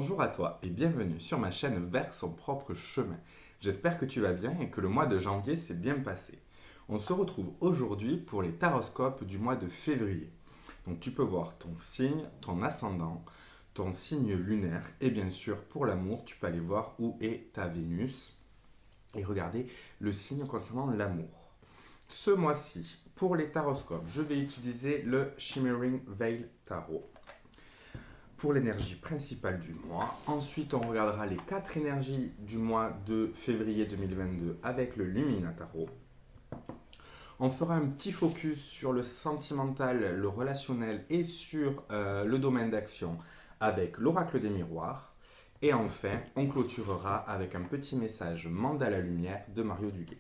Bonjour à toi et bienvenue sur ma chaîne Vers son propre chemin. J'espère que tu vas bien et que le mois de janvier s'est bien passé. On se retrouve aujourd'hui pour les taroscopes du mois de février. Donc tu peux voir ton signe, ton ascendant, ton signe lunaire et bien sûr pour l'amour tu peux aller voir où est ta Vénus et regarder le signe concernant l'amour. Ce mois-ci, pour les taroscopes, je vais utiliser le Shimmering Veil Tarot pour l'énergie principale du mois. Ensuite, on regardera les 4 énergies du mois de février 2022 avec le Lumina Tarot. On fera un petit focus sur le sentimental, le relationnel et sur le domaine d'action avec l'oracle des miroirs. Et enfin, on clôturera avec un petit message Mandala Lumière de Mario Duguay.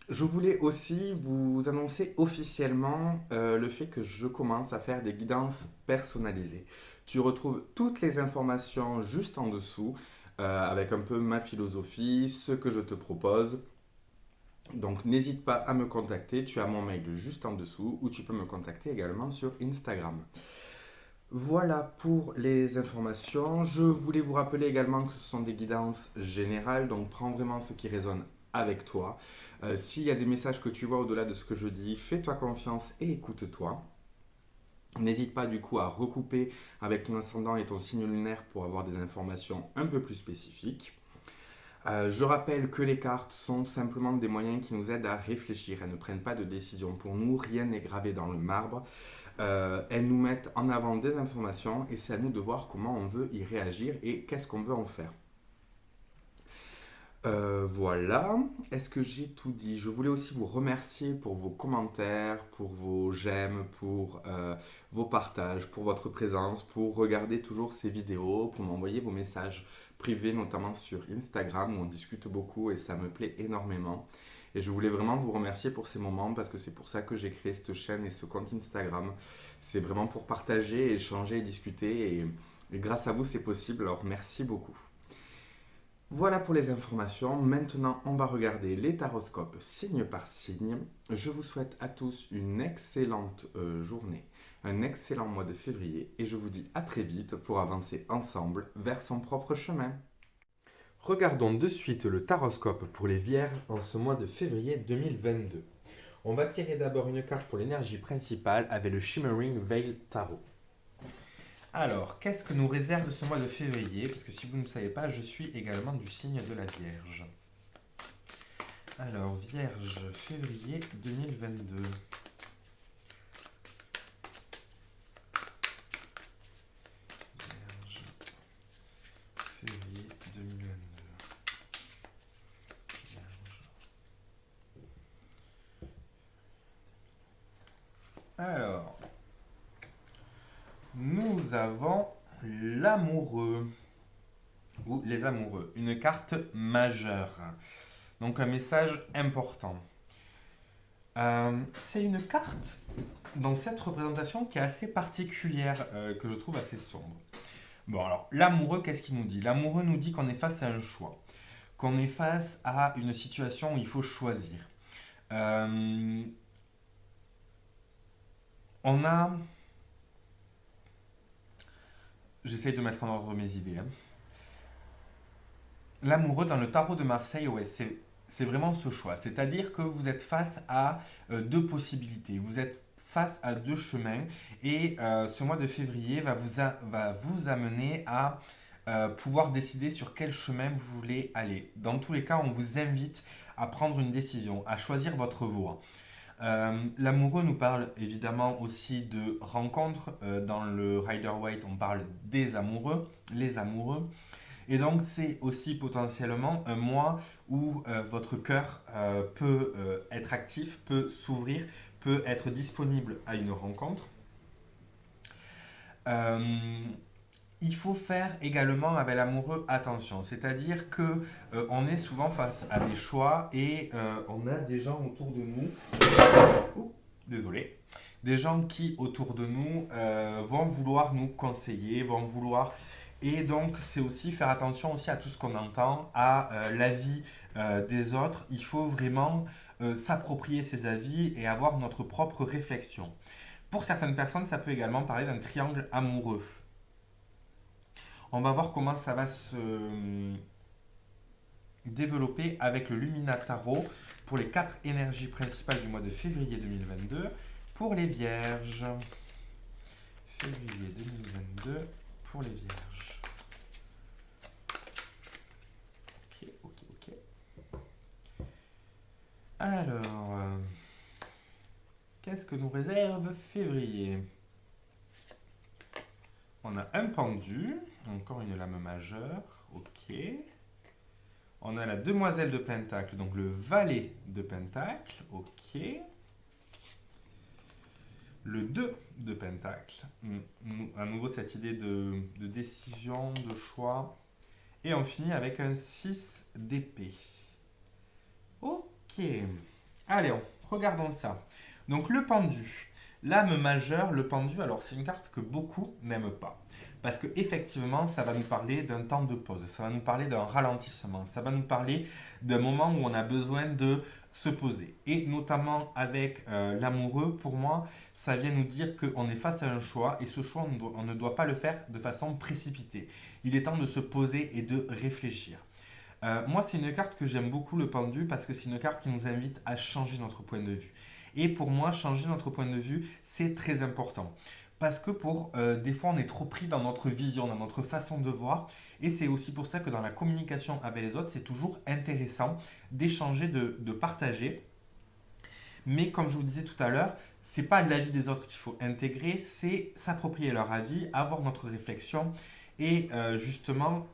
Je voulais aussi vous annoncer officiellement le fait que je commence à faire des guidances personnalisées. Tu retrouves toutes les informations juste en dessous avec un peu ma philosophie, ce que je te propose. Donc n'hésite pas à me contacter, tu as mon mail juste en dessous ou tu peux me contacter également sur Instagram. Voilà pour les informations. Je voulais vous rappeler également que ce sont des guidances générales, donc prends vraiment ce qui résonne avec toi. S'il y a des messages que tu vois au-delà de ce que je dis, fais-toi confiance et écoute-toi. N'hésite pas du coup à recouper avec ton ascendant et ton signe lunaire pour avoir des informations un peu plus spécifiques. Je rappelle que les cartes sont simplement des moyens qui nous aident à réfléchir. Elles ne prennent pas de décision pour nous, rien n'est gravé dans le marbre. Elles nous mettent en avant des informations et c'est à nous de voir comment on veut y réagir et qu'est-ce qu'on veut en faire. Voilà, est-ce que j'ai tout dit? Je voulais aussi vous remercier pour vos commentaires, pour vos j'aime, pour vos partages, pour votre présence, pour regarder toujours ces vidéos, pour m'envoyer vos messages privés, notamment sur Instagram où on discute beaucoup et ça me plaît énormément. Et je voulais vraiment vous remercier pour ces moments parce que c'est pour ça que j'ai créé cette chaîne et ce compte Instagram. C'est vraiment pour partager, échanger, discuter et grâce à vous c'est possible, alors merci beaucoup. Voilà pour les informations. Maintenant, on va regarder les taroscopes signe par signe. Je vous souhaite à tous une excellente journée, un excellent mois de février et je vous dis à très vite pour avancer ensemble vers son propre chemin. Regardons de suite le taroscope pour les vierges en ce mois de février 2022. On va tirer d'abord une carte pour l'énergie principale avec le Shimmering Veil Tarot. Alors, qu'est-ce que nous réserve ce mois de février? Parce que si vous ne savez pas, je suis également du signe de la Vierge. Alors, Vierge, février 2022. Vierge, février 2022. Vierge. Alors, nous avons l'amoureux ou les amoureux, une carte majeure. Donc un message important. C'est une carte dans cette représentation qui est assez particulière, que je trouve assez sombre. Bon alors, l'amoureux, qu'est-ce qu'il nous dit? L'amoureux nous dit qu'on est face à un choix, qu'on est face à une situation où il faut choisir. On a... J'essaye de mettre en ordre mes idées. L'amoureux dans le tarot de Marseille, ouais, c'est vraiment ce choix. C'est-à-dire que vous êtes face à deux possibilités. Vous êtes face à deux chemins et ce mois de février va vous amener à pouvoir décider sur quel chemin vous voulez aller. Dans tous les cas, on vous invite à prendre une décision, à choisir votre voie. L'amoureux nous parle évidemment aussi de rencontres. Dans le Rider-Waite, on parle des amoureux, les amoureux. Et donc, c'est aussi potentiellement un mois où votre cœur peut être actif, peut s'ouvrir, peut être disponible à une rencontre. Il faut faire également avec l'amoureux attention, c'est-à-dire que on est souvent face à des choix et on a des gens autour de nous. Désolé. Des gens qui autour de nous vont vouloir nous conseiller, vont vouloir. Et donc, c'est aussi faire attention aussi à tout ce qu'on entend, à l'avis des autres. Il faut vraiment s'approprier ces avis et avoir notre propre réflexion. Pour certaines personnes, ça peut également parler d'un triangle amoureux. On va voir comment ça va se développer avec le Lumina Tarot pour les 4 énergies principales du mois de février 2022 pour les Vierges. Février 2022 pour les Vierges. Ok, ok, ok. Alors, qu'est-ce que nous réserve février? On a un pendu, encore une lame majeure, ok. On a la demoiselle de pentacle, donc le valet de pentacle, ok. Le 2 de pentacle, à nouveau cette idée de décision, de choix. Et on finit avec un 6 d'épée. Ok. Allez, regardons ça. Donc le pendu, l'âme majeure, le pendu, alors c'est une carte que beaucoup n'aiment pas. Parce que effectivement, ça va nous parler d'un temps de pause, ça va nous parler d'un ralentissement, ça va nous parler d'un moment où on a besoin de se poser. Et notamment avec l'amoureux, pour moi, ça vient nous dire qu'on est face à un choix et ce choix, on ne doit pas le faire de façon précipitée. Il est temps de se poser et de réfléchir. Moi, c'est une carte que j'aime beaucoup, le pendu, parce que c'est une carte qui nous invite à changer notre point de vue. Et pour moi, changer notre point de vue, c'est très important. Parce que des fois, on est trop pris dans notre vision, dans notre façon de voir. Et c'est aussi pour ça que dans la communication avec les autres, c'est toujours intéressant d'échanger, de partager. Mais comme je vous disais tout à l'heure, c'est pas l'avis des autres qu'il faut intégrer, c'est s'approprier leur avis, avoir notre réflexion et justement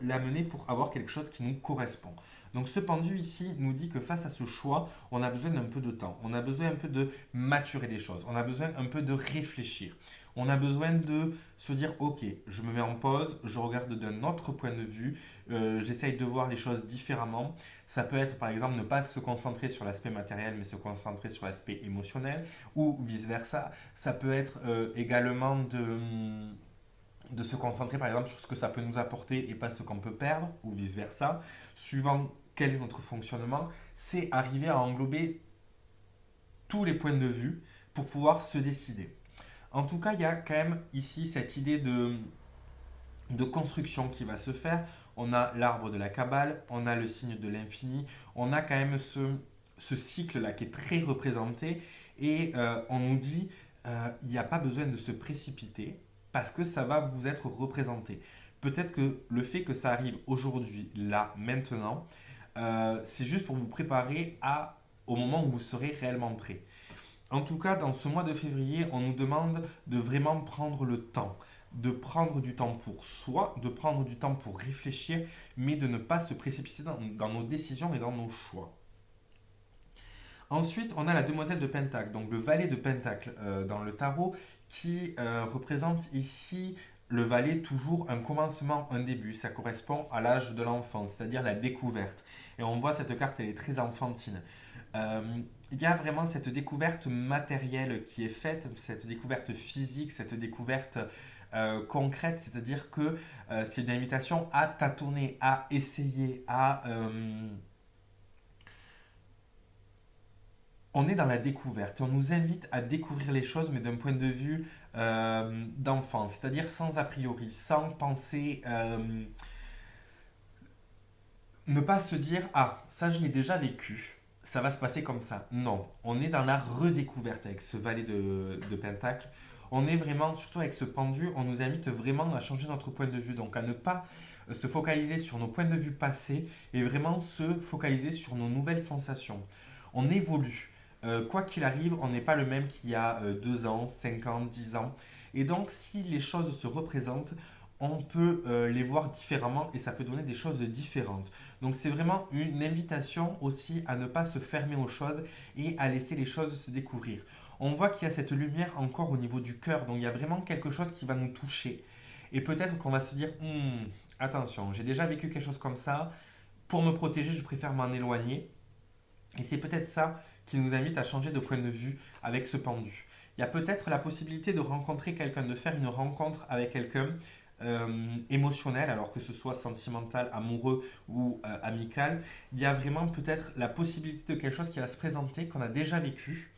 l'amener pour avoir quelque chose qui nous correspond. Donc ce pendu ici nous dit que face à ce choix, on a besoin d'un peu de temps, on a besoin un peu de maturer les choses, on a besoin un peu de réfléchir. On a besoin de se dire, ok, je me mets en pause, je regarde d'un autre point de vue, j'essaye de voir les choses différemment. Ça peut être par exemple ne pas se concentrer sur l'aspect matériel, mais se concentrer sur l'aspect émotionnel, ou vice-versa. Ça peut être également de se concentrer par exemple sur ce que ça peut nous apporter et pas ce qu'on peut perdre, ou vice-versa. Suivant quel est notre fonctionnement, c'est arriver à englober tous les points de vue pour pouvoir se décider. En tout cas, il y a quand même ici cette idée de construction qui va se faire. On a l'arbre de la Kabbale, on a le signe de l'infini, on a quand même ce cycle-là qui est très représenté et on nous dit il n'y a pas besoin de se précipiter parce que ça va vous être représenté. Peut-être que le fait que ça arrive aujourd'hui, là, maintenant, c'est juste pour vous préparer au moment où vous serez réellement prêt. En tout cas, dans ce mois de février, on nous demande de vraiment prendre le temps, de prendre du temps pour soi, de prendre du temps pour réfléchir, mais de ne pas se précipiter dans nos décisions et dans nos choix. Ensuite, on a la demoiselle de Pentacle, donc le valet de Pentacle dans le tarot, qui représente ici le valet toujours un commencement, un début. Ça correspond à l'âge de l'enfant, c'est-à-dire la découverte. Et on voit cette carte, elle est très enfantine. Il y a vraiment cette découverte matérielle qui est faite, cette découverte physique, cette découverte concrète, c'est-à-dire que c'est une invitation à tâtonner, à essayer, on est dans la découverte, on nous invite à découvrir les choses, mais d'un point de vue d'enfant, c'est-à-dire sans a priori, sans penser, ne pas se dire, ah, ça je l'ai déjà vécu, ça va se passer comme ça. Non, on est dans la redécouverte avec ce valet de Pentacle. On est vraiment, surtout avec ce pendu, on nous invite vraiment à changer notre point de vue, donc à ne pas se focaliser sur nos points de vue passés et vraiment se focaliser sur nos nouvelles sensations. On évolue. Quoi qu'il arrive, on n'est pas le même qu'il y a 2 ans, 5 ans, 10 ans. Et donc, si les choses se représentent, on peut les voir différemment et ça peut donner des choses différentes. Donc, c'est vraiment une invitation aussi à ne pas se fermer aux choses et à laisser les choses se découvrir. On voit qu'il y a cette lumière encore au niveau du cœur, donc il y a vraiment quelque chose qui va nous toucher. Et peut-être qu'on va se dire, attention, j'ai déjà vécu quelque chose comme ça, pour me protéger, je préfère m'en éloigner. Et c'est peut-être ça qui nous invite à changer de point de vue avec ce pendu. Il y a peut-être la possibilité de rencontrer quelqu'un, de faire une rencontre avec quelqu'un émotionnel, alors que ce soit sentimental, amoureux ou amical. Il y a vraiment peut-être la possibilité de quelque chose qui va se présenter, qu'on a déjà vécu,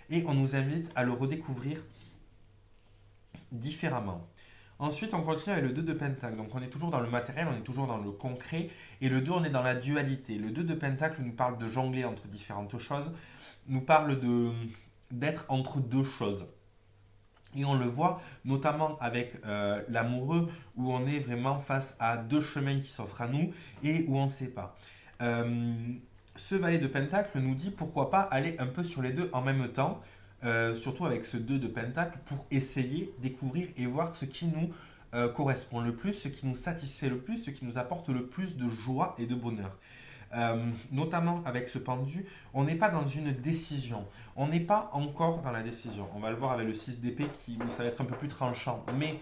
et on nous invite à le redécouvrir différemment. Ensuite, on continue avec le 2 de pentacle. Donc, on est toujours dans le matériel, on est toujours dans le concret. Et le 2, on est dans la dualité. Le 2 de pentacle nous parle de jongler entre différentes choses, nous parle d'être entre deux choses. Et on le voit notamment avec l'amoureux, où on est vraiment face à deux chemins qui s'offrent à nous et où on ne sait pas. Euh, Ce valet de pentacle nous dit pourquoi pas aller un peu sur les deux en même temps, surtout avec ce 2 de pentacle, pour essayer, découvrir et voir ce qui nous correspond le plus, ce qui nous satisfait le plus, ce qui nous apporte le plus de joie et de bonheur. Notamment avec ce pendu, on n'est pas dans une décision. On n'est pas encore dans la décision. On va le voir avec le 6 d'épée où ça va être un peu plus tranchant. Mais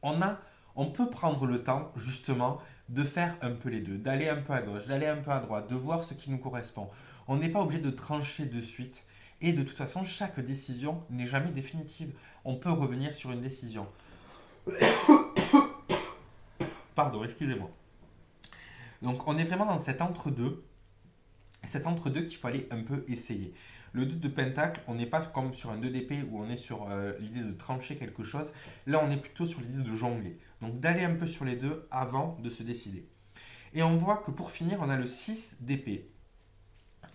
on, a, on peut prendre le temps, justement, de faire un peu les deux, d'aller un peu à gauche, d'aller un peu à droite, de voir ce qui nous correspond. On n'est pas obligé de trancher de suite. Et de toute façon, chaque décision n'est jamais définitive. On peut revenir sur une décision. Pardon, excusez-moi. Donc on est vraiment dans cet entre-deux qu'il faut aller un peu essayer. Le 2 de pentacle, on n'est pas comme sur un 2 d'épée où on est sur l'idée de trancher quelque chose. Là, on est plutôt sur l'idée de jongler. Donc d'aller un peu sur les deux avant de se décider. Et on voit que pour finir, on a le 6 d'épée.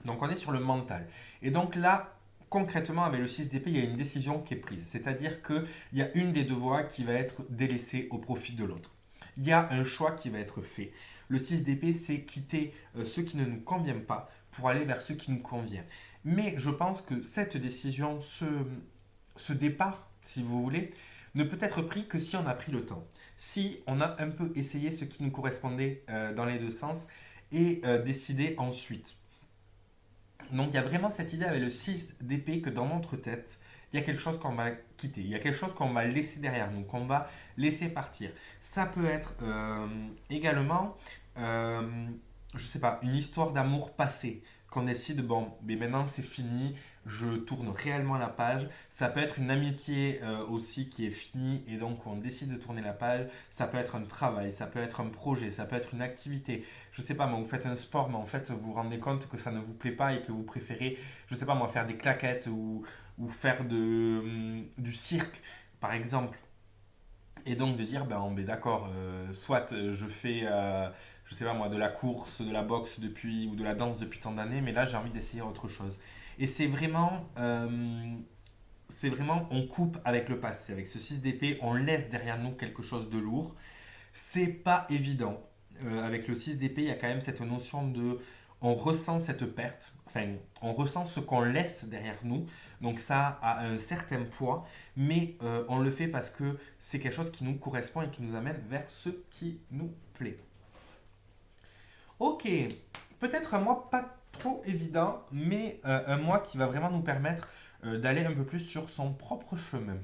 Donc on est sur le mental. Et donc là, concrètement, avec le 6 d'épée, il y a une décision qui est prise. C'est-à-dire qu'il y a une des deux voies qui va être délaissée au profit de l'autre. Il y a un choix qui va être fait. Le 6 d'épée, c'est quitter ce qui ne nous convient pas pour aller vers ce qui nous convient. Mais je pense que cette décision, ce départ, si vous voulez, ne peut être pris que si on a pris le temps. Si on a un peu essayé ce qui nous correspondait dans les deux sens et décidé ensuite. Donc il y a vraiment cette idée avec le 6 d'épée que dans notre tête, il y a quelque chose qu'on va quitter, il y a quelque chose qu'on va laisser derrière nous, qu'on va laisser partir. Ça peut être également, je ne sais pas, une histoire d'amour passé, qu'on décide, bon, mais maintenant c'est fini, je tourne réellement la page. Ça peut être une amitié aussi qui est finie et donc on décide de tourner la page. Ça peut être un travail, ça peut être un projet, ça peut être une activité. Je sais pas, moi, vous faites un sport, mais en fait, vous vous rendez compte que ça ne vous plaît pas et que vous préférez, je sais pas, moi, faire des claquettes ou faire du cirque, par exemple. Et donc de dire, ben d'accord, soit je fais, je sais pas moi, de la course, de la boxe depuis, ou de la danse depuis tant d'années, mais là j'ai envie d'essayer autre chose. Et c'est vraiment, on coupe avec le passé. Avec ce 6 d'épée, on laisse derrière nous quelque chose de lourd. C'est pas évident. Avec le 6 d'épée, il y a quand même cette notion de. On ressent cette perte, enfin, on ressent ce qu'on laisse derrière nous. Donc ça a un certain poids, mais on le fait parce que c'est quelque chose qui nous correspond et qui nous amène vers ce qui nous plaît. Ok, peut-être un mois pas trop évident, mais un mois qui va vraiment nous permettre d'aller un peu plus sur son propre chemin.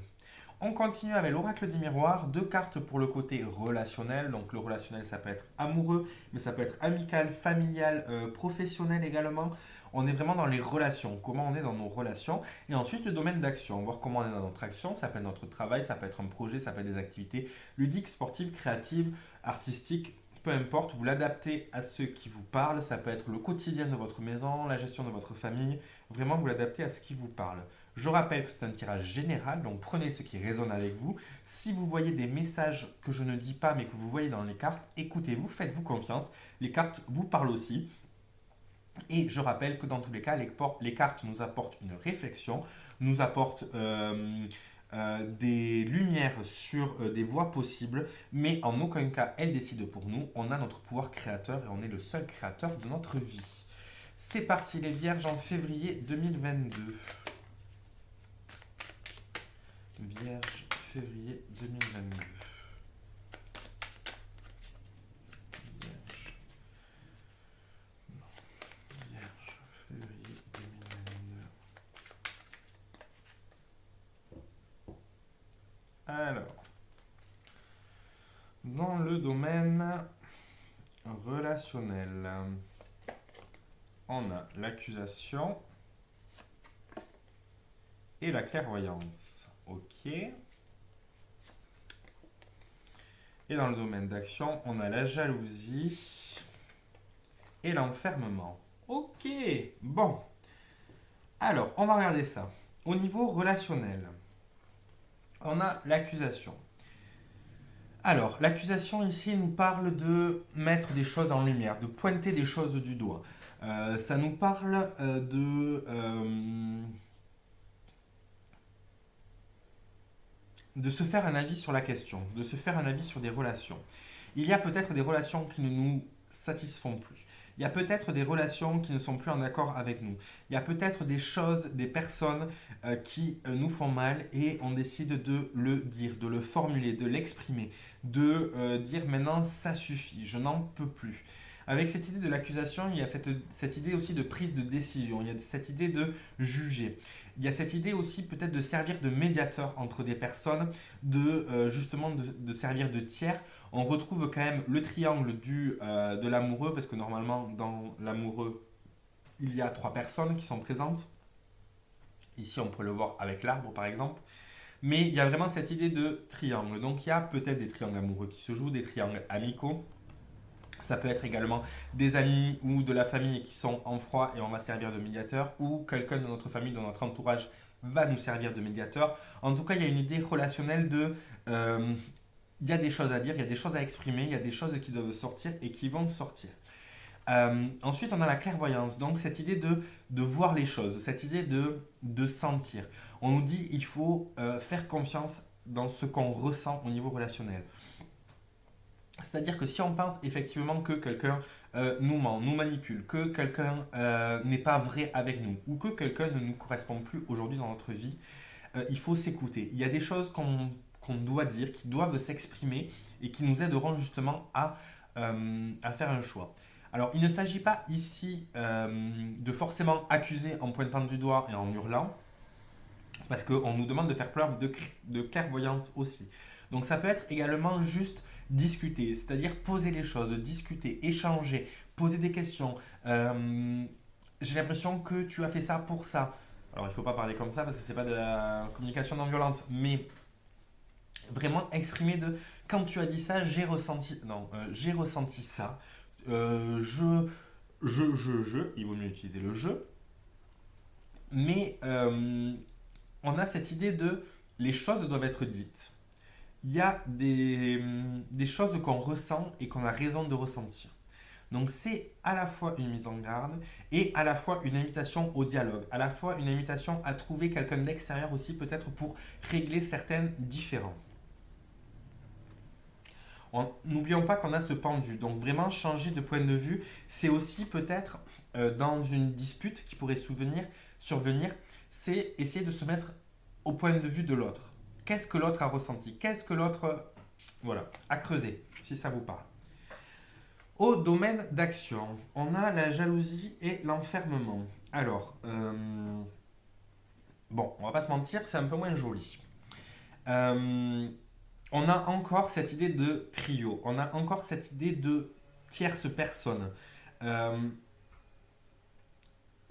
On continue avec l'oracle des miroirs, deux cartes pour le côté relationnel. Donc le relationnel, ça peut être amoureux, mais ça peut être amical, familial, professionnel également. On est vraiment dans les relations, comment on est dans nos relations. Et ensuite le domaine d'action, voir comment on est dans notre action. Ça peut être notre travail, ça peut être un projet, ça peut être des activités ludiques, sportives, créatives, artistiques. Peu importe, vous l'adaptez à ce qui vous parle. Ça peut être le quotidien de votre maison, la gestion de votre famille. Vraiment, vous l'adaptez à ce qui vous parle. Je rappelle que c'est un tirage général, donc prenez ce qui résonne avec vous. Si vous voyez des messages que je ne dis pas mais que vous voyez dans les cartes, écoutez-vous, faites-vous confiance. Les cartes vous parlent aussi. Et je rappelle que dans tous les cas, les cartes nous apportent une réflexion, nous apportent des lumières sur des voies possibles, mais en aucun cas elles décident pour nous. On a notre pouvoir créateur et on est le seul créateur de notre vie. C'est parti les vierges en février 2022. Vierge, février 2022. Vierge. Non. Vierge, février 2022. Alors, dans le domaine relationnel, on a l'accusation et la clairvoyance. Ok. Et dans le domaine d'action, on a la jalousie et l'enfermement. Ok. Bon. Alors, on va regarder ça. Au niveau relationnel, on a l'accusation. Alors, l'accusation ici nous parle de mettre des choses en lumière, de pointer des choses du doigt. Ça nous parle de se faire un avis sur la question, de se faire un avis sur des relations. Il y a peut-être des relations qui ne nous satisfont plus. Il y a peut-être des relations qui ne sont plus en accord avec nous. Il y a peut-être des choses, des personnes qui nous font mal et on décide de le dire, de le formuler, de l'exprimer, de dire maintenant ça suffit, je n'en peux plus. Avec cette idée de l'accusation, il y a cette idée aussi de prise de décision, il y a cette idée de juger. Il y a cette idée aussi peut-être de servir de médiateur entre des personnes, justement de servir de tiers. On retrouve quand même le triangle de l'amoureux, parce que normalement dans l'amoureux, il y a 3 personnes qui sont présentes. Ici, on pourrait le voir avec l'arbre par exemple. Mais il y a vraiment cette idée de triangle. Donc il y a peut-être des triangles amoureux qui se jouent, des triangles amicaux. Ça peut être également des amis ou de la famille qui sont en froid et on va servir de médiateur, ou quelqu'un de notre famille, de notre entourage va nous servir de médiateur. En tout cas, il y a une idée relationnelle il y a des choses à dire, il y a des choses à exprimer, il y a des choses qui doivent sortir et qui vont sortir. Ensuite, on a la clairvoyance, donc cette idée de voir les choses, cette idée de sentir. On nous dit il faut faire confiance dans ce qu'on ressent au niveau relationnel. C'est-à-dire que si on pense effectivement que quelqu'un nous ment, nous manipule, que quelqu'un n'est pas vrai avec nous, ou que quelqu'un ne nous correspond plus aujourd'hui dans notre vie, il faut s'écouter. Il y a des choses qu'on doit dire, qui doivent s'exprimer et qui nous aideront justement à faire un choix. Alors, il ne s'agit pas ici de forcément accuser en pointant du doigt et en hurlant, parce qu'on nous demande de faire preuve de clairvoyance aussi. Donc, ça peut être également juste discuter, c'est-à-dire poser les choses, discuter, échanger, poser des questions. J'ai l'impression que tu as fait ça pour ça. Alors, il ne faut pas parler comme ça parce que ce n'est pas de la communication non violente, mais vraiment exprimer de quand tu as dit ça, j'ai ressenti. Non, j'ai ressenti ça. Il vaut mieux utiliser le je. Mais on a cette idée de les choses doivent être dites. Il y a des choses qu'on ressent et qu'on a raison de ressentir. Donc c'est à la fois une mise en garde et à la fois une invitation au dialogue, à la fois une invitation à trouver quelqu'un d'extérieur aussi peut-être pour régler certaines différends. N'oublions pas qu'on a ce pendu, donc vraiment changer de point de vue, c'est aussi peut-être dans une dispute qui pourrait survenir, c'est essayer de se mettre au point de vue de l'autre. Qu'est-ce que l'autre a ressenti? Qu'est-ce que l'autre a creusé, si ça vous parle. Au domaine d'action, on a la jalousie et l'enfermement. Alors, on va pas se mentir, c'est un peu moins joli. On a encore cette idée de trio, on a encore cette idée de tierce personne. Il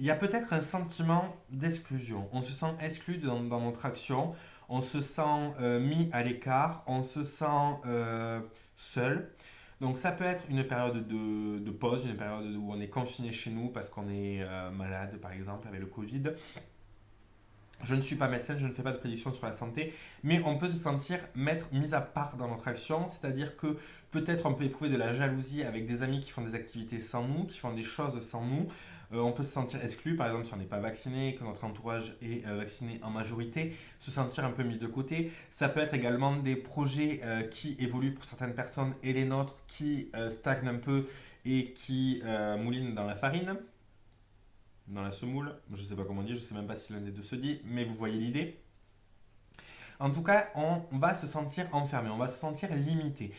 y a peut-être un sentiment d'exclusion. On se sent exclu dans notre action, on se sent mis à l'écart, on se sent seul. Donc ça peut être une période de pause, une période où on est confiné chez nous parce qu'on est malade, par exemple, avec le Covid. Je ne suis pas médecin, je ne fais pas de prédiction sur la santé, mais on peut se sentir mis à part dans notre action, c'est-à-dire que peut-être on peut éprouver de la jalousie avec des amis qui font des activités sans nous, qui font des choses sans nous. On peut se sentir exclu, par exemple si on n'est pas vacciné, que notre entourage est vacciné en majorité, se sentir un peu mis de côté. Ça peut être également des projets qui évoluent pour certaines personnes et les nôtres qui stagnent un peu et qui moulinent dans la farine. Dans la semoule, je ne sais pas comment on dit, je ne sais même pas si l'un des deux se dit, mais vous voyez l'idée. En tout cas, on va se sentir enfermé, on va se sentir limité.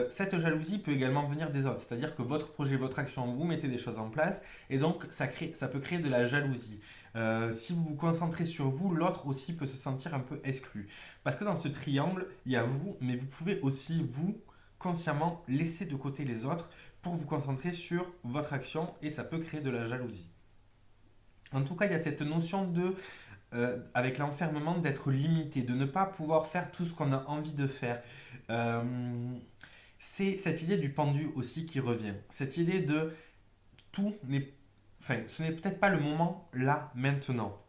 Cette jalousie peut également venir des autres, c'est-à-dire que votre projet, votre action, vous mettez des choses en place et donc ça peut créer de la jalousie. Si vous vous concentrez sur vous, l'autre aussi peut se sentir un peu exclu. Parce que dans ce triangle, il y a vous, mais vous pouvez aussi, vous, consciemment, laisser de côté les autres pour vous concentrer sur votre action et ça peut créer de la jalousie. En tout cas, il y a cette notion avec l'enfermement, d'être limité, de ne pas pouvoir faire tout ce qu'on a envie de faire. C'est cette idée du pendu aussi qui revient. Cette idée de ce n'est peut-être pas le moment là, maintenant,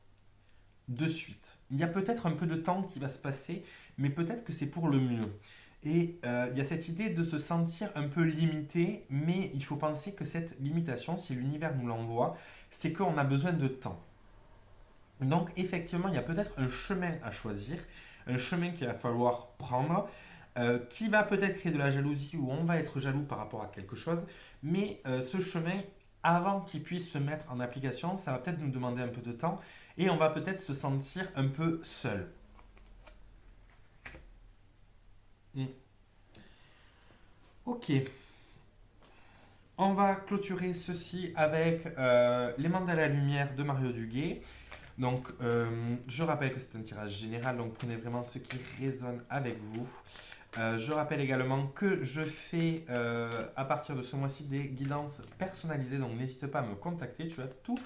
de suite. Il y a peut-être un peu de temps qui va se passer, mais peut-être que c'est pour le mieux. Et il y a cette idée de se sentir un peu limité, mais il faut penser que cette limitation, si l'univers nous l'envoie, c'est qu'on a besoin de temps. Donc effectivement, il y a peut-être un chemin à choisir, un chemin qu'il va falloir prendre, qui va peut-être créer de la jalousie ou on va être jaloux par rapport à quelque chose, mais ce chemin, avant qu'il puisse se mettre en application, ça va peut-être nous demander un peu de temps et on va peut-être se sentir un peu seul. Hmm. Ok, on va clôturer ceci avec les mandalas lumière de Mario Duguay. Donc, je rappelle que c'est un tirage général, donc prenez vraiment ce qui résonne avec vous. Je rappelle également que je fais à partir de ce mois-ci des guidances personnalisées, donc n'hésite pas à me contacter. Tu as tous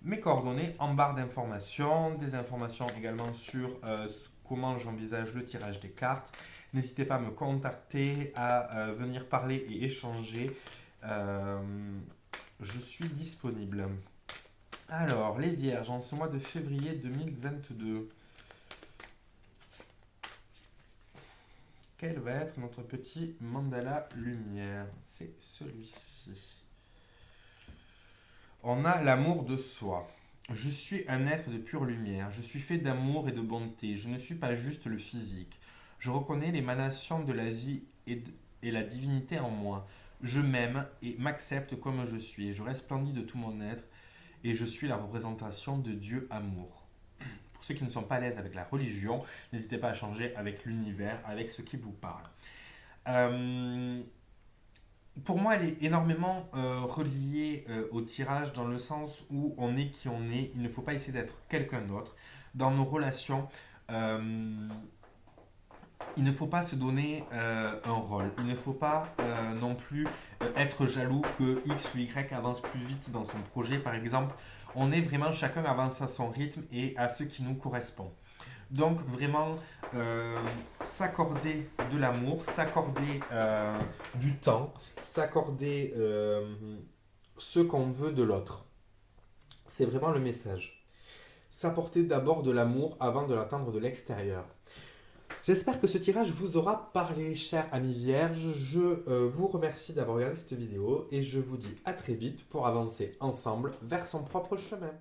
mes coordonnées en barre d'informations, des informations également sur comment j'envisage le tirage des cartes. N'hésitez pas à me contacter, à venir parler et échanger. Je suis disponible. Alors, les vierges, en ce mois de février 2022, quel va être notre petit mandala lumière? C'est celui-ci. On a l'amour de soi. Je suis un être de pure lumière. Je suis fait d'amour et de bonté. Je ne suis pas juste le physique. Je reconnais l'émanation de la vie et la divinité en moi. Je m'aime et m'accepte comme je suis. Je resplendis de tout mon être et je suis la représentation de Dieu amour. Pour ceux qui ne sont pas à l'aise avec la religion, n'hésitez pas à changer avec l'univers, avec ce qui vous parle. Pour moi, elle est énormément reliée au tirage dans le sens où on est qui on est. Il ne faut pas essayer d'être quelqu'un d'autre. Dans nos relations, il ne faut pas se donner un rôle. Il ne faut pas non plus être jaloux que X ou Y avance plus vite dans son projet. Par exemple, on est vraiment chacun avance à son rythme et à ce qui nous correspond. Donc vraiment s'accorder de l'amour, s'accorder du temps, s'accorder ce qu'on veut de l'autre. C'est vraiment le message. S'apporter d'abord de l'amour avant de l'attendre de l'extérieur. J'espère que ce tirage vous aura parlé, chers amis vierges. Je vous remercie d'avoir regardé cette vidéo et je vous dis à très vite pour avancer ensemble vers son propre chemin.